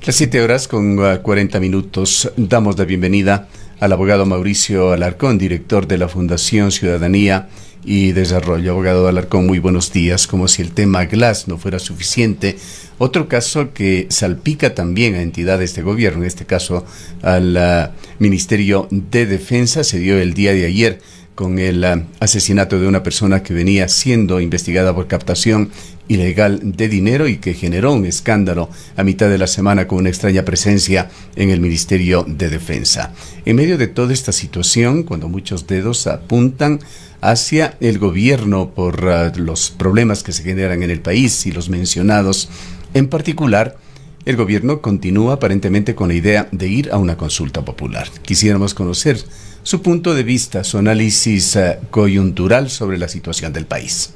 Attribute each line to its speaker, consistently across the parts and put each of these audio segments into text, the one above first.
Speaker 1: Las 7 horas con 40 minutos. Damos la bienvenida al abogado Mauricio Alarcón, director de la Fundación Ciudadanía y Desarrollo. Abogado Alarcón, muy buenos días. Como si el tema Glass no fuera suficiente, otro caso que salpica también a entidades de gobierno, en este caso al Ministerio de Defensa, se dio el día de ayer con el asesinato de una persona que venía siendo investigada por captación ilegal de dinero y que generó un escándalo a mitad de la semana con una extraña presencia en el Ministerio de Defensa. En medio de toda esta situación, cuando muchos dedos apuntan hacia el gobierno por los problemas que se generan en el país y los mencionados en particular, el gobierno continúa aparentemente con la idea de ir a una consulta popular. Quisiéramos conocer su punto de vista, su análisis coyuntural sobre la situación del país.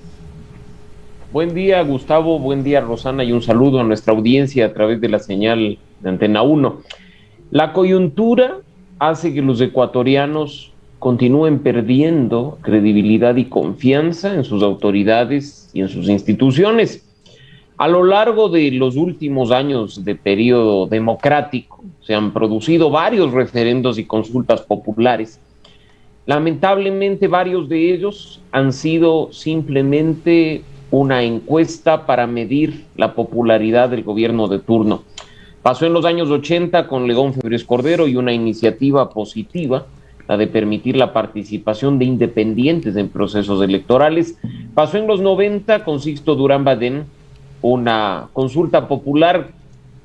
Speaker 2: Buen día, Gustavo, buen día, Rosana, y un saludo a nuestra audiencia a través de la señal de Antena 1. La coyuntura hace que los ecuatorianos continúen perdiendo credibilidad y confianza en sus autoridades y en sus instituciones. A lo largo de los últimos años de periodo democrático se han producido varios referendos y consultas populares. Lamentablemente, varios de ellos han sido simplemente una encuesta para medir la popularidad del gobierno de turno. Pasó en los años 80 con León Febres Cordero y una iniciativa positiva, la de permitir la participación de independientes en procesos electorales. Pasó en los 90 con Sixto Durán Badén, una consulta popular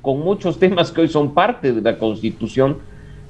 Speaker 2: con muchos temas que hoy son parte de la Constitución,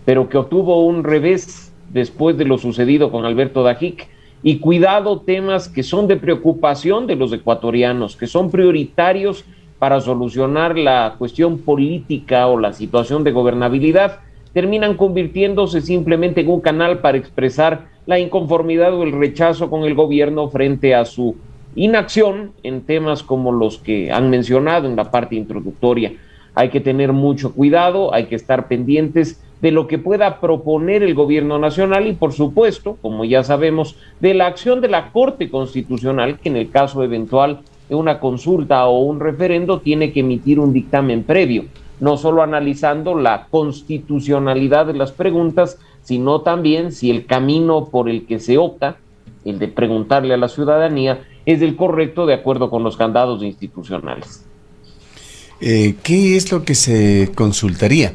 Speaker 2: pero que obtuvo un revés después de lo sucedido con Alberto Dajic. Y cuidado, temas que son de preocupación de los ecuatorianos, que son prioritarios para solucionar la cuestión política o la situación de gobernabilidad, terminan convirtiéndose simplemente en un canal para expresar la inconformidad o el rechazo con el gobierno frente a su inacción en temas como los que han mencionado en la parte introductoria. Hay que tener mucho cuidado, hay que estar pendientes de lo que pueda proponer el gobierno nacional y, por supuesto, como ya sabemos, de la acción de la Corte Constitucional, que en el caso eventual de una consulta o un referendo tiene que emitir un dictamen previo, no solo analizando la constitucionalidad de las preguntas, sino también si el camino por el que se opta, el de preguntarle a la ciudadanía, es el correcto de acuerdo con los candados institucionales.
Speaker 1: ¿Qué es lo que se consultaría?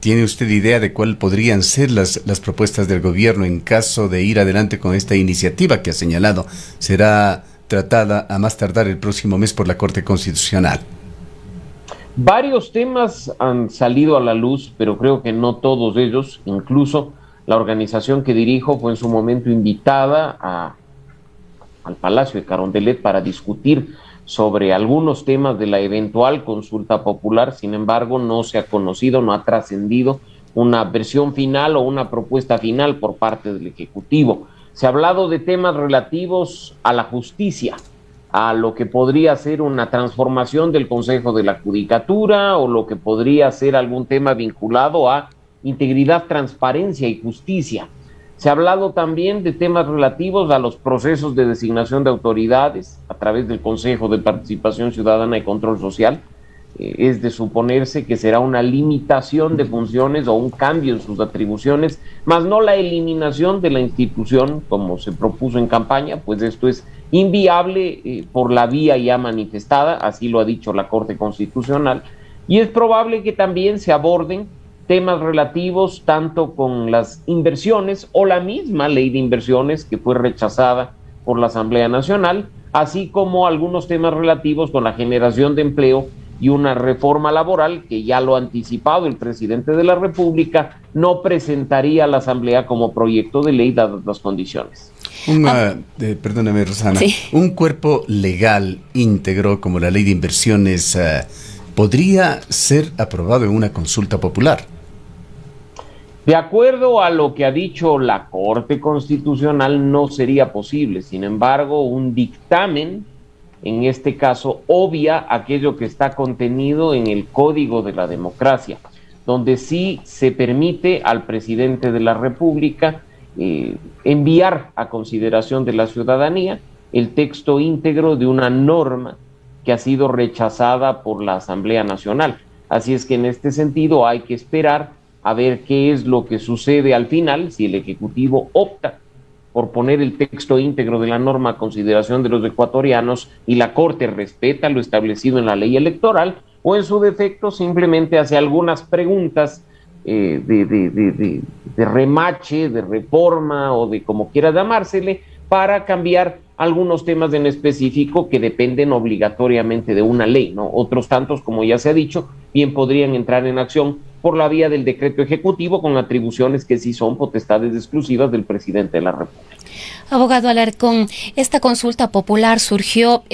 Speaker 1: ¿Tiene usted idea de cuáles podrían ser las propuestas del gobierno en caso de ir adelante con esta iniciativa que ha señalado? ¿Será tratada a más tardar el próximo mes por la Corte Constitucional?
Speaker 2: Varios temas han salido a la luz, pero creo que no todos ellos. Incluso la organización que dirijo fue en su momento invitada al Palacio de Carondelet para discutir sobre algunos temas de la eventual consulta popular. Sin embargo, no se ha conocido, no ha trascendido una versión final o una propuesta final por parte del Ejecutivo. Se ha hablado de temas relativos a la justicia, a lo que podría ser una transformación del Consejo de la Judicatura o lo que podría ser algún tema vinculado a integridad, transparencia y justicia. Se ha hablado también de temas relativos a los procesos de designación de autoridades a través del Consejo de Participación Ciudadana y Control Social. Es de suponerse que será una limitación de funciones o un cambio en sus atribuciones, más no la eliminación de la institución como se propuso en campaña, pues esto es inviable por la vía ya manifestada, así lo ha dicho la Corte Constitucional, y es probable que también se aborden temas relativos tanto con las inversiones o la misma ley de inversiones que fue rechazada por la Asamblea Nacional, así como algunos temas relativos con la generación de empleo y una reforma laboral que ya lo ha anticipado el presidente de la República, no presentaría a la Asamblea como proyecto de ley dadas las condiciones.
Speaker 1: Perdóname, Rosana, sí. Un cuerpo legal íntegro como la ley de inversiones podría ser aprobado en una consulta popular.
Speaker 2: De acuerdo a lo que ha dicho la Corte Constitucional, no sería posible. Sin embargo, un dictamen, en este caso, obvia aquello que está contenido en el Código de la Democracia, donde sí se permite al presidente de la República enviar a consideración de la ciudadanía el texto íntegro de una norma que ha sido rechazada por la Asamblea Nacional. Así es que en este sentido hay que esperar a ver qué es lo que sucede al final, si el Ejecutivo opta por poner el texto íntegro de la norma a consideración de los ecuatorianos y la Corte respeta lo establecido en la ley electoral, o en su defecto simplemente hace algunas preguntas de remache, de reforma o de como quiera llamársele, para cambiar algunos temas en específico que dependen obligatoriamente de una ley, ¿no? Otros tantos, como ya se ha dicho, bien podrían entrar en acción por la vía del decreto ejecutivo con atribuciones que sí son potestades exclusivas del presidente de la República.
Speaker 3: Abogado Alarcón, esta consulta popular surgió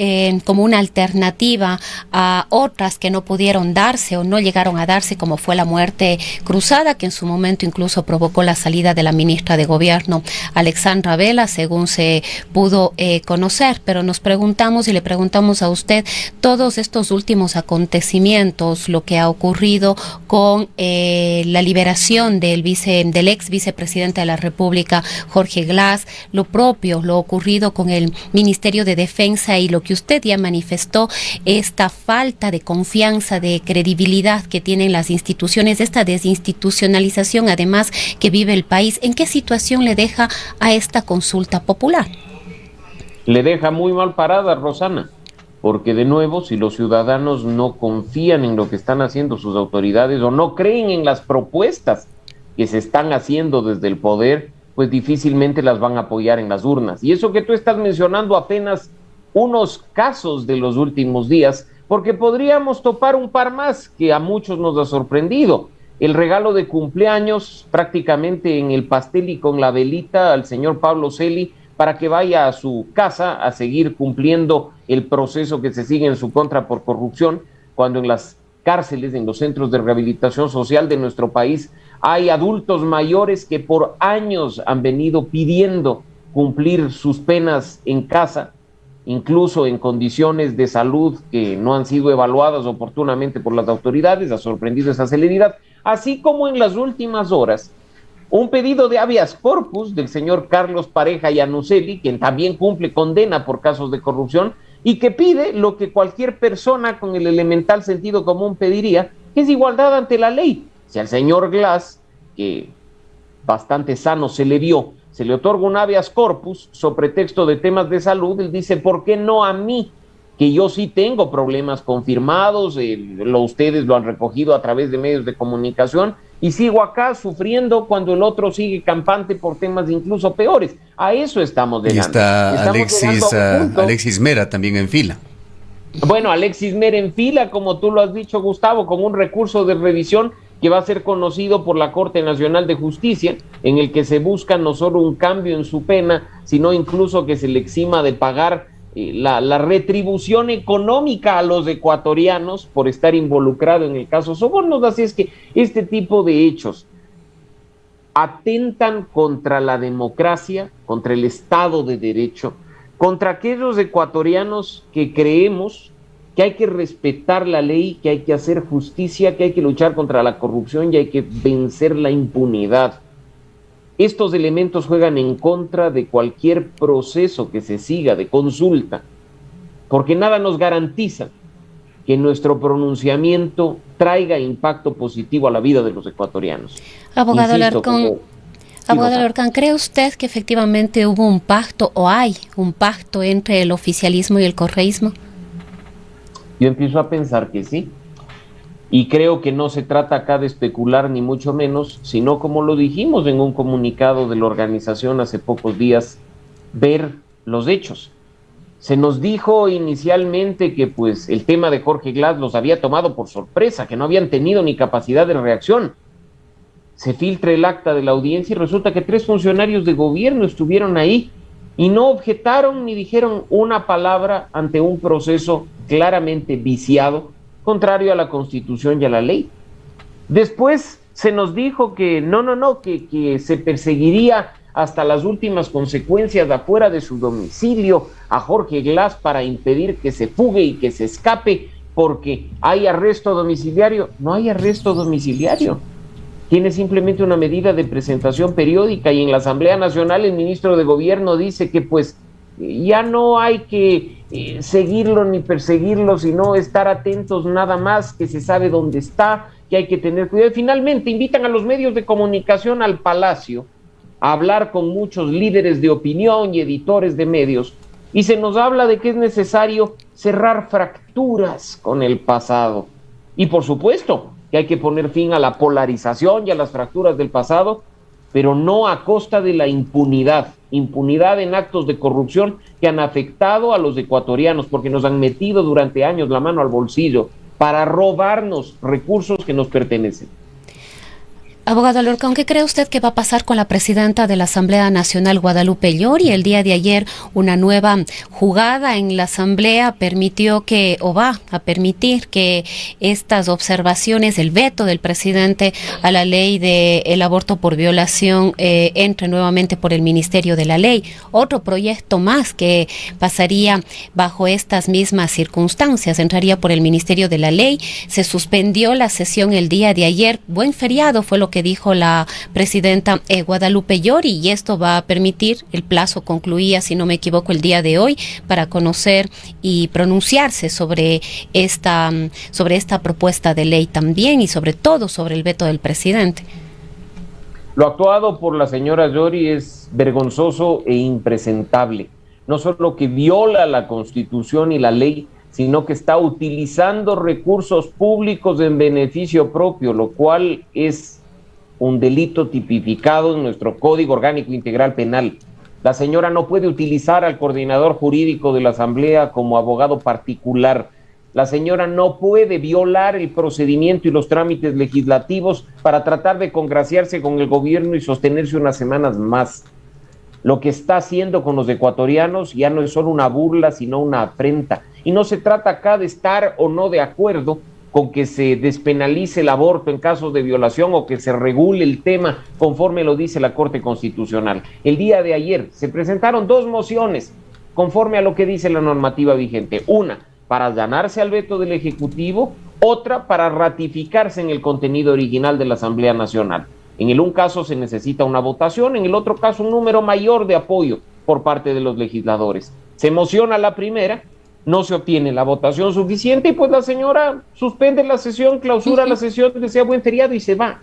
Speaker 3: como una alternativa a otras que no pudieron darse o no llegaron a darse, como fue la muerte cruzada, que en su momento incluso provocó la salida de la ministra de Gobierno, Alexandra Vela, según se pudo conocer. Pero nos preguntamos y le preguntamos a usted todos estos últimos acontecimientos, lo que ha ocurrido con la liberación del ex vicepresidente de la República, Jorge Glass, lo ocurrido con el Ministerio de Defensa y lo que usted ya manifestó, esta falta de confianza, de credibilidad que tienen las instituciones, esta desinstitucionalización además que vive el país. ¿En qué situación le deja a esta consulta popular?
Speaker 2: Le deja muy mal parada, Rosana, porque de nuevo, si los ciudadanos no confían en lo que están haciendo sus autoridades o no creen en las propuestas que se están haciendo desde el poder, pues difícilmente las van a apoyar en las urnas. Y eso que tú estás mencionando apenas unos casos de los últimos días, porque podríamos topar un par más que a muchos nos ha sorprendido. El regalo de cumpleaños prácticamente en el pastel y con la velita al señor Pablo Celi para que vaya a su casa a seguir cumpliendo el proceso que se sigue en su contra por corrupción, cuando en las cárceles, en los centros de rehabilitación social de nuestro país, hay adultos mayores que por años han venido pidiendo cumplir sus penas en casa, incluso en condiciones de salud que no han sido evaluadas oportunamente por las autoridades. Ha sorprendido esa celeridad, así como en las últimas horas un pedido de habeas corpus del señor Carlos Pareja Yanuseli, quien también cumple condena por casos de corrupción, y que pide lo que cualquier persona con el elemental sentido común pediría, que es igualdad ante la ley. Si al señor Glass, que bastante sano se le vio, se le otorga un habeas corpus sobre pretexto de temas de salud, él dice, ¿por qué no a mí? Que yo sí tengo problemas confirmados, ustedes lo han recogido a través de medios de comunicación, y sigo acá sufriendo cuando el otro sigue campante por temas incluso peores. A eso estamos llegando.
Speaker 1: Y está Alexis Mera también en fila.
Speaker 2: Bueno, Alexis Mera en fila, como tú lo has dicho, Gustavo, con un recurso de revisión que va a ser conocido por la Corte Nacional de Justicia, en el que se busca no solo un cambio en su pena, sino incluso que se le exima de pagar la retribución económica a los ecuatorianos por estar involucrado en el caso Sobornos. Así es que este tipo de hechos atentan contra la democracia, contra el Estado de Derecho, contra aquellos ecuatorianos que creemos que hay que respetar la ley, que hay que hacer justicia, que hay que luchar contra la corrupción y hay que vencer la impunidad. Estos elementos juegan en contra de cualquier proceso que se siga de consulta, porque nada nos garantiza que nuestro pronunciamiento traiga impacto positivo a la vida de los ecuatorianos.
Speaker 3: Abogado Alarcón, ¿cree usted que efectivamente hubo un pacto o hay un pacto entre el oficialismo y el correísmo?
Speaker 2: Yo empiezo a pensar que sí. Y creo que no se trata acá de especular ni mucho menos, sino como lo dijimos en un comunicado de la organización hace pocos días, ver los hechos. Se nos dijo inicialmente que pues el tema de Jorge Glass los había tomado por sorpresa, que no habían tenido ni capacidad de reacción. Se filtra el acta de la audiencia y resulta que 3 funcionarios de gobierno estuvieron ahí y no objetaron ni dijeron una palabra ante un proceso claramente viciado, contrario a la Constitución y a la ley. Después se nos dijo que que se perseguiría hasta las últimas consecuencias afuera de su domicilio a Jorge Glass para impedir que se fugue y que se escape, porque hay arresto domiciliario. No hay arresto domiciliario. Tiene simplemente una medida de presentación periódica, y en la Asamblea Nacional el ministro de Gobierno dice que pues ya no hay que seguirlo ni perseguirlo, sino estar atentos nada más, que se sabe dónde está, que hay que tener cuidado. Y finalmente invitan a los medios de comunicación al Palacio a hablar con muchos líderes de opinión y editores de medios, y se nos habla de que es necesario cerrar fracturas con el pasado. Y por supuesto que hay que poner fin a la polarización y a las fracturas del pasado, pero no a costa de la impunidad en actos de corrupción que han afectado a los ecuatorianos, porque nos han metido durante años la mano al bolsillo para robarnos recursos que nos pertenecen.
Speaker 3: Abogado Alarcón, ¿qué cree usted que va a pasar con la presidenta de la Asamblea Nacional, Guadalupe Llori? El día de ayer, una nueva jugada en la Asamblea permitió que, o va a permitir que estas observaciones, el veto del presidente a la ley del aborto por violación, entre nuevamente por el Ministerio de la Ley. Otro proyecto más que pasaría bajo estas mismas circunstancias, entraría por el Ministerio de la Ley. Se suspendió la sesión el día de ayer. Buen feriado fue lo que dijo la presidenta Guadalupe Llori, y esto va a permitir, el plazo concluía, si no me equivoco, el día de hoy, para conocer y pronunciarse sobre esta propuesta de ley también, y sobre todo sobre el veto del presidente.
Speaker 2: Lo actuado por la señora Llori es vergonzoso e impresentable. No solo que viola la Constitución y la ley, sino que está utilizando recursos públicos en beneficio propio, lo cual es un delito tipificado en nuestro Código Orgánico Integral Penal. La señora no puede utilizar al coordinador jurídico de la Asamblea como abogado particular. La señora no puede violar el procedimiento y los trámites legislativos para tratar de congraciarse con el gobierno y sostenerse unas semanas más. Lo que está haciendo con los ecuatorianos ya no es solo una burla, sino una afrenta. Y no se trata acá de estar o no de acuerdo con que se despenalice el aborto en casos de violación o que se regule el tema conforme lo dice la Corte Constitucional. El día de ayer se presentaron 2 mociones conforme a lo que dice la normativa vigente. Una, para allanarse al veto del Ejecutivo, otra para ratificarse en el contenido original de la Asamblea Nacional. En el un caso se necesita una votación, en el otro caso un número mayor de apoyo por parte de los legisladores. Se mociona la primera, no se obtiene la votación suficiente y pues la señora suspende la sesión, clausura la sesión, desea buen feriado y se va.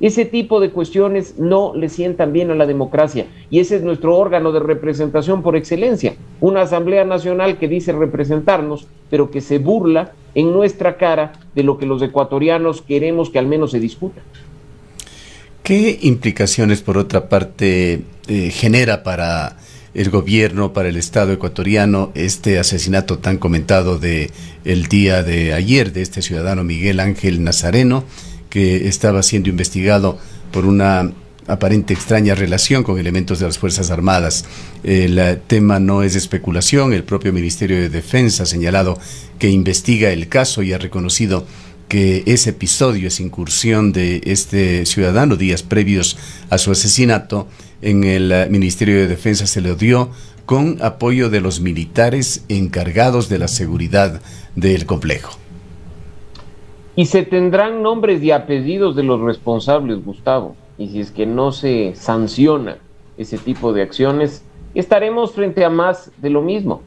Speaker 2: Ese tipo de cuestiones no le sientan bien a la democracia, y ese es nuestro órgano de representación por excelencia, una Asamblea Nacional que dice representarnos, pero que se burla en nuestra cara de lo que los ecuatorianos queremos que al menos se discuta.
Speaker 1: ¿Qué implicaciones, por otra parte, genera para el gobierno, para el Estado ecuatoriano, este asesinato tan comentado de el día de ayer de este ciudadano Miguel Ángel Nazareno, que estaba siendo investigado por una aparente extraña relación con elementos de las Fuerzas Armadas? El tema no es especulación, el propio Ministerio de Defensa ha señalado que investiga el caso y ha reconocido que ese episodio, esa incursión de este ciudadano días previos a su asesinato en el Ministerio de Defensa se le dio con apoyo de los militares encargados de la seguridad del complejo.
Speaker 2: Y se tendrán nombres y apellidos de los responsables, Gustavo, y si es que no se sanciona ese tipo de acciones, estaremos frente a más de lo mismo.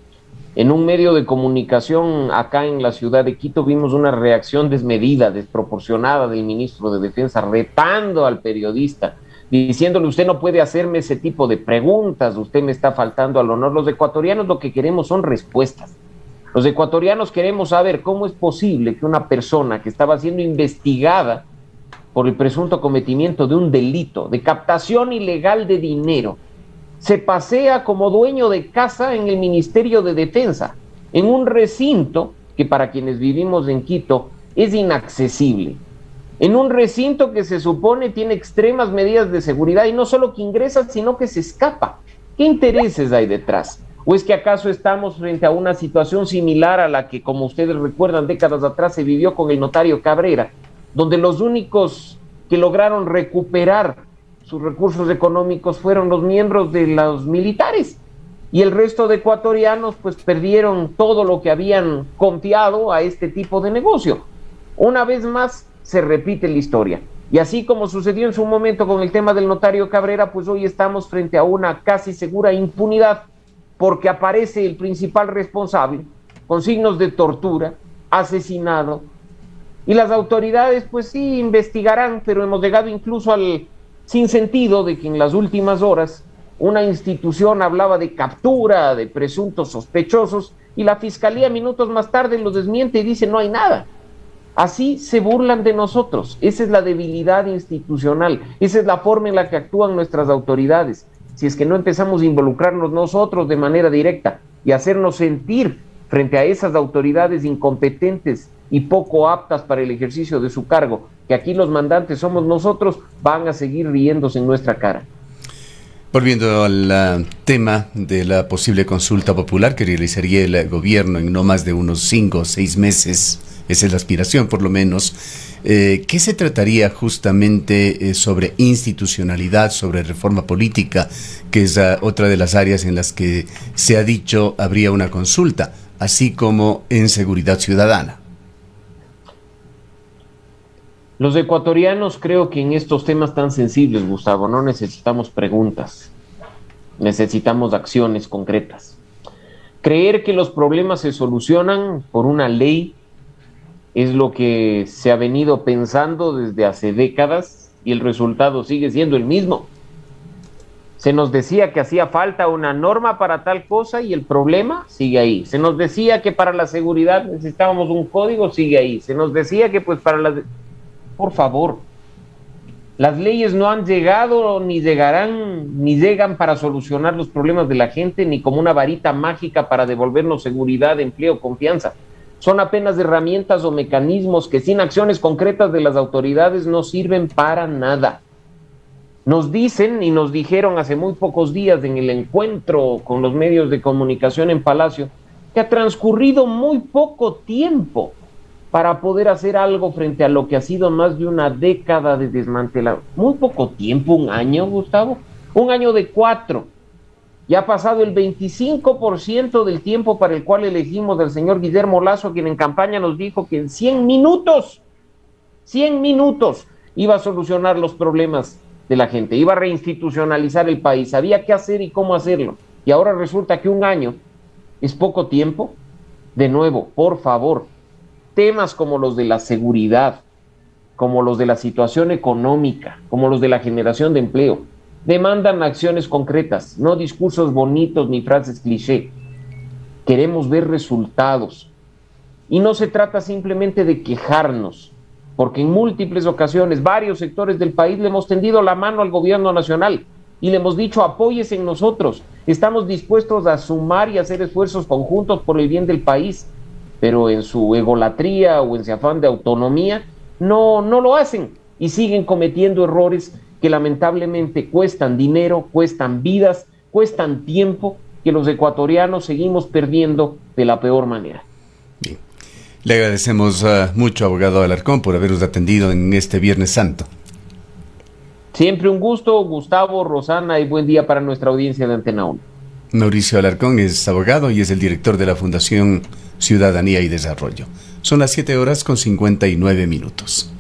Speaker 2: En un medio de comunicación acá en la ciudad de Quito vimos una reacción desmedida, desproporcionada del ministro de Defensa, retando al periodista, diciéndole: usted no puede hacerme ese tipo de preguntas, usted me está faltando al honor. Los ecuatorianos lo que queremos son respuestas. Los ecuatorianos queremos saber cómo es posible que una persona que estaba siendo investigada por el presunto cometimiento de un delito de captación ilegal de dinero se pasea como dueño de casa en el Ministerio de Defensa, en un recinto que para quienes vivimos en Quito es inaccesible, en un recinto que se supone tiene extremas medidas de seguridad, y no solo que ingresa, sino que se escapa. ¿Qué intereses hay detrás? ¿O es que acaso estamos frente a una situación similar a la que, como ustedes recuerdan, décadas atrás se vivió con el notario Cabrera, donde los únicos que lograron recuperar sus recursos económicos fueron los miembros de los militares, y el resto de ecuatorianos pues perdieron todo lo que habían confiado a este tipo de negocio? Una vez más se repite la historia, y así como sucedió en su momento con el tema del notario Cabrera, pues hoy estamos frente a una casi segura impunidad porque aparece el principal responsable con signos de tortura, asesinado, y las autoridades pues sí investigarán, pero hemos llegado incluso al sinsentido de que en las últimas horas una institución hablaba de captura de presuntos sospechosos y la fiscalía minutos más tarde lo desmiente y dice no hay nada. Así se burlan de nosotros. Esa es la debilidad institucional, esa es la forma en la que actúan nuestras autoridades. Si es que no empezamos a involucrarnos nosotros de manera directa y hacernos sentir frente a esas autoridades incompetentes y poco aptas para el ejercicio de su cargo, que aquí los mandantes somos nosotros, van a seguir riéndose en nuestra cara.
Speaker 1: Volviendo al tema de la posible consulta popular que realizaría el gobierno en no más de unos 5 o 6 meses, esa es la aspiración por lo menos, ¿qué se trataría justamente sobre institucionalidad, sobre reforma política, que es otra de las áreas en las que se ha dicho habría una consulta, así como en seguridad ciudadana?
Speaker 2: Los ecuatorianos creo que en estos temas tan sensibles, Gustavo, no necesitamos preguntas, necesitamos acciones concretas. Creer que los problemas se solucionan por una ley es lo que se ha venido pensando desde hace décadas y el resultado sigue siendo el mismo. Se nos decía que hacía falta una norma para tal cosa y el problema sigue ahí. Se nos decía que para la seguridad necesitábamos un código, sigue ahí. Se nos decía que pues para las... Por favor, las leyes no han llegado, ni llegarán, ni llegan para solucionar los problemas de la gente, ni como una varita mágica para devolvernos seguridad, empleo, confianza. Son apenas herramientas o mecanismos que sin acciones concretas de las autoridades no sirven para nada. Nos dicen y nos dijeron hace muy pocos días en el encuentro con los medios de comunicación en Palacio que ha transcurrido muy poco tiempo para poder hacer algo frente a lo que ha sido más de una década de desmantelar. Muy poco tiempo, 1 año, Gustavo, 1 año de 4. Ya ha pasado el 25% del tiempo para el cual elegimos al señor Guillermo Lasso, quien en campaña nos dijo que en 100 minutos iba a solucionar los problemas de la gente, iba a reinstitucionalizar el país, sabía qué hacer y cómo hacerlo. Y ahora resulta que 1 año es poco tiempo. De nuevo, por favor, temas como los de la seguridad, como los de la situación económica, como los de la generación de empleo, demandan acciones concretas, no discursos bonitos ni frases cliché. Queremos ver resultados. Y no se trata simplemente de quejarnos, porque en múltiples ocasiones varios sectores del país le hemos tendido la mano al gobierno nacional y le hemos dicho apóyese en nosotros, estamos dispuestos a sumar y hacer esfuerzos conjuntos por el bien del país, pero en su egolatría o en su afán de autonomía no lo hacen y siguen cometiendo errores que lamentablemente cuestan dinero, cuestan vidas, cuestan tiempo, que los ecuatorianos seguimos perdiendo de la peor manera.
Speaker 1: Bien. Le agradecemos mucho, abogado Alarcón, por habernos atendido en este Viernes Santo.
Speaker 2: Siempre un gusto, Gustavo, Rosana, y buen día para nuestra audiencia de Antena 1.
Speaker 1: Mauricio Alarcón es abogado y es el director de la Fundación Ciudadanía y Desarrollo. Son las 7:59 minutos.